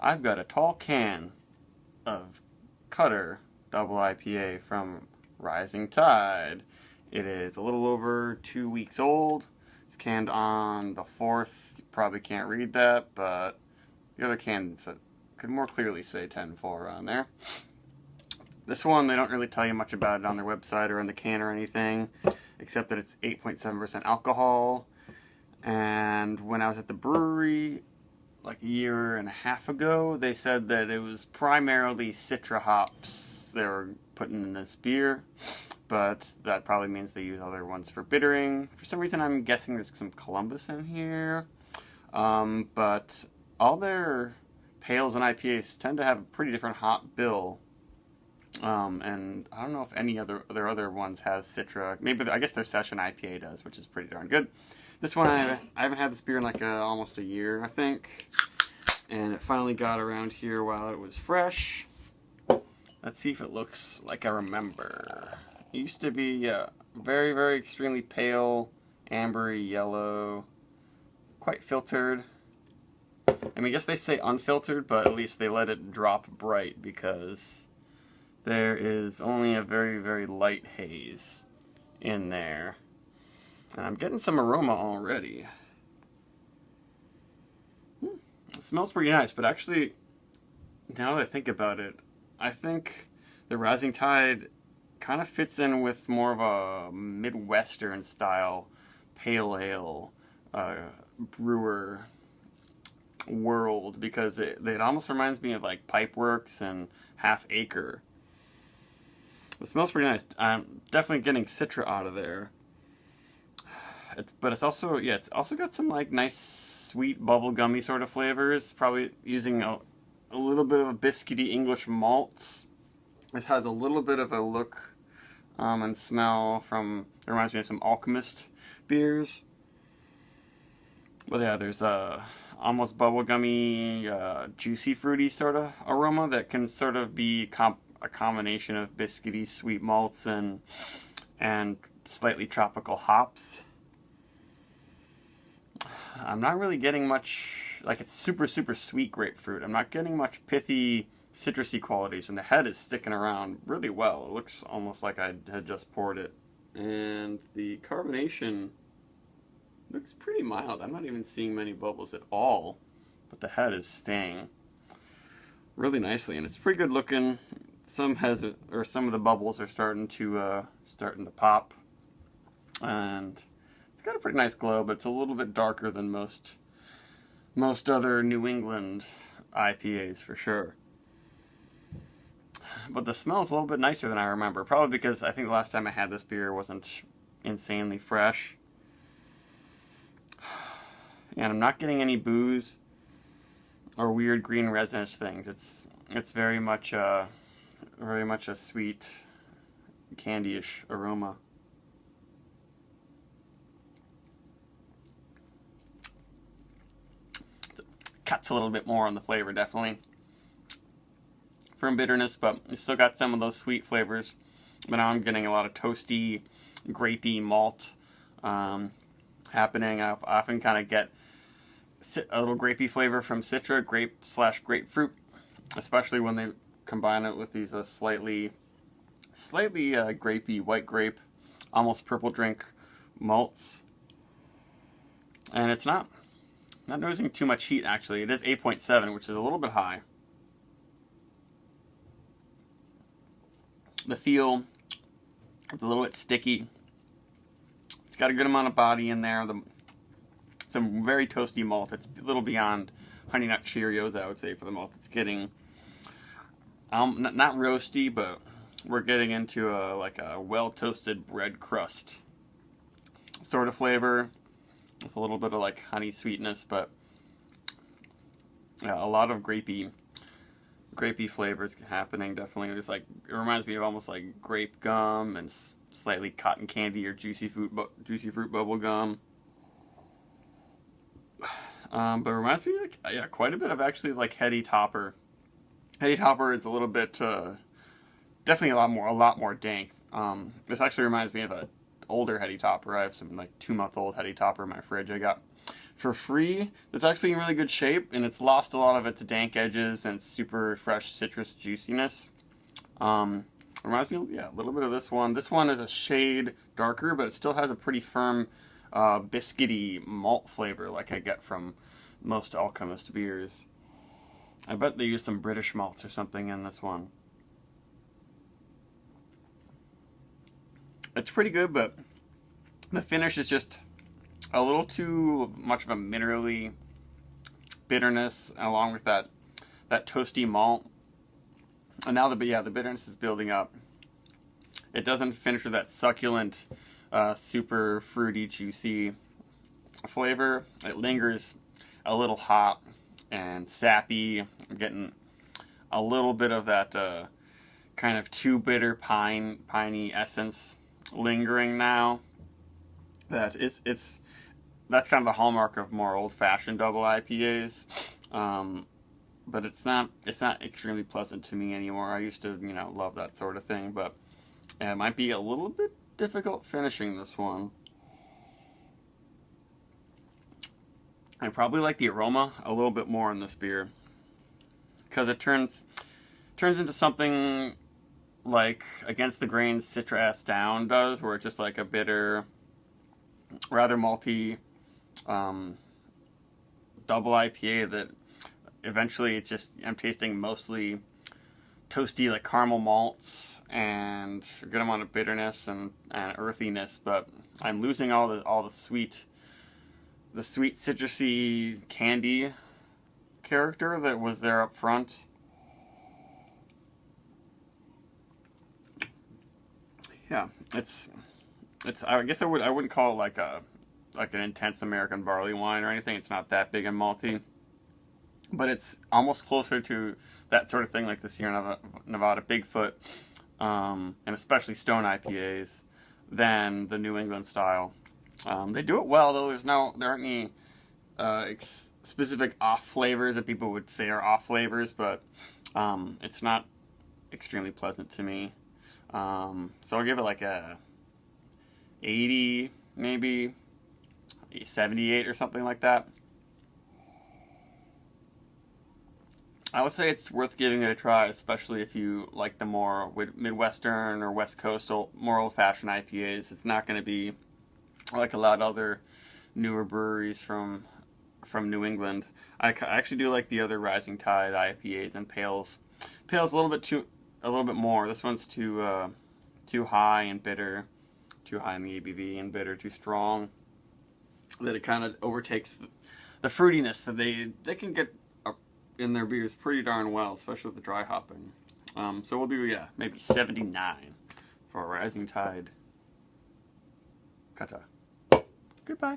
I've got a tall can of Cutter Double IPA from Rising Tide. It is a little over 2 weeks old. It's canned on the 4th. You probably can't read that, but the other can could more clearly say 10-4 on there. This one, they don't really tell you much about it on their website or in the can or anything, except that it's 8.7% alcohol. And when I was at the brewery like a year and a half ago, they said that it was primarily Citra hops they were putting in this beer, but that probably means they use other ones for bittering. For some reason, I'm guessing there's some Columbus in here, but all their pales and IPAs tend to have a pretty different hop bill. And I don't know if any their other ones has Citra. Maybe I guess their Session IPA does, which is pretty darn good. This one, I haven't had this beer in like almost a year, I think. And it finally got around here while it was fresh. Let's see if it looks like I remember. It used to be very, very extremely pale, ambery yellow, quite filtered. I mean, I guess they say unfiltered, but at least they let it drop bright because there is only a very, very light haze in there. And I'm getting some aroma already. It smells pretty nice, but actually, now that I think about it, I think the Rising Tide kind of fits in with more of a Midwestern style pale ale brewer world, because it almost reminds me of like Pipeworks and Half Acre. It smells pretty nice. I'm definitely getting Citra out of there. But it's also, yeah, it's also got some like nice sweet bubblegummy sort of flavors. Probably using a little bit of a biscuity English malts. This has a little bit of a look and smell from, it reminds me of some Alchemist beers. But yeah, there's a almost bubblegummy, juicy fruity sort of aroma that can sort of be a combination of biscuity sweet malts and slightly tropical hops. I'm not really getting much, like it's super, super sweet grapefruit. I'm not getting much pithy, citrusy qualities, and the head is sticking around really well. It looks almost like I had just poured it. And the carbonation looks pretty mild. I'm not even seeing many bubbles at all, but the head is staying really nicely, and it's pretty good looking. Some of the bubbles are starting to pop, and it's got a pretty nice glow, but it's a little bit darker than most other New England IPAs for sure. But the smell is a little bit nicer than I remember, probably because I think the last time I had this beer wasn't insanely fresh. And I'm not getting any booze or weird green resinous things. It's very much a sweet, candy-ish aroma. Cuts a little bit more on the flavor, definitely, from bitterness, but it's still got some of those sweet flavors. But now I'm getting a lot of toasty, grapey malt happening. I often kind of get a little grapey flavor from Citra, grape/grapefruit, especially when they combine it with these slightly grapey white grape, almost purple drink malts. And it's not noticing too much heat, actually. It is 8.7, which is a little bit high. The feel, it's a little bit sticky. It's got a good amount of body in there. Some very toasty malt. It's a little beyond Honey Nut Cheerios, I would say, for the malt. It's getting, not roasty, but we're getting into like a well-toasted bread crust sort of flavor, with a little bit of like honey sweetness, but yeah, a lot of grapey flavors happening. Definitely, it reminds me of almost like grape gum and slightly cotton candy or juicy fruit bubble gum. But it reminds me quite a bit of actually like Heady Topper. Heady Topper is a little bit definitely a lot more dank. This actually reminds me of a older Heady Topper. I have some like 2-month-old Heady Topper in my fridge. I got for free. It's actually in really good shape, and it's lost a lot of its dank edges and its super fresh citrus juiciness. Reminds me, yeah, a little bit of this one. This one is a shade darker, but it still has a pretty firm biscuity malt flavor like I get from most Alchemist beers. I bet they use some British malts or something in this one. It's pretty good, but the finish is just a little too much of a minerally bitterness, along with that toasty malt. And now the bitterness is building up. It doesn't finish with that succulent, super fruity, juicy flavor. It lingers a little hot and sappy. I'm getting a little bit of that kind of too bitter piney essence lingering now. That's kind of the hallmark of more old-fashioned double IPAs. But it's not extremely pleasant to me anymore. I used to, love that sort of thing, but it might be a little bit difficult finishing this one. I probably like the aroma a little bit more in this beer, because it turns into something like Against the Grain's Citra S Down does, where it's just like a bitter, rather malty double IPA that eventually it's just, I'm tasting mostly toasty, like caramel malts and a good amount of bitterness and earthiness, but I'm losing all the sweet citrusy candy character that was there up front. Yeah, it's I guess I wouldn't call it like an intense American barley wine or anything. It's not that big and malty, but it's almost closer to that sort of thing like the Sierra Nevada Bigfoot, and especially Stone IPAs, than the New England style. They do it well, though. There aren't any specific off flavors that people would say are off flavors, but it's not extremely pleasant to me. So I'll give it like a 80, maybe 78 or something like that. I would say it's worth giving it a try, especially if you like the more Midwestern or West Coast, more old-fashioned IPAs. It's not going to be like a lot of other newer breweries from New England. I actually do like the other Rising Tide IPAs and Pales. Pales a little bit more. This one's too high and bitter, too high in the ABV and bitter, too strong. That it kind of overtakes the fruitiness that they can get in their beers pretty darn well, especially with the dry hopping. So we'll do, maybe 79 for Rising Tide Kata. Goodbye.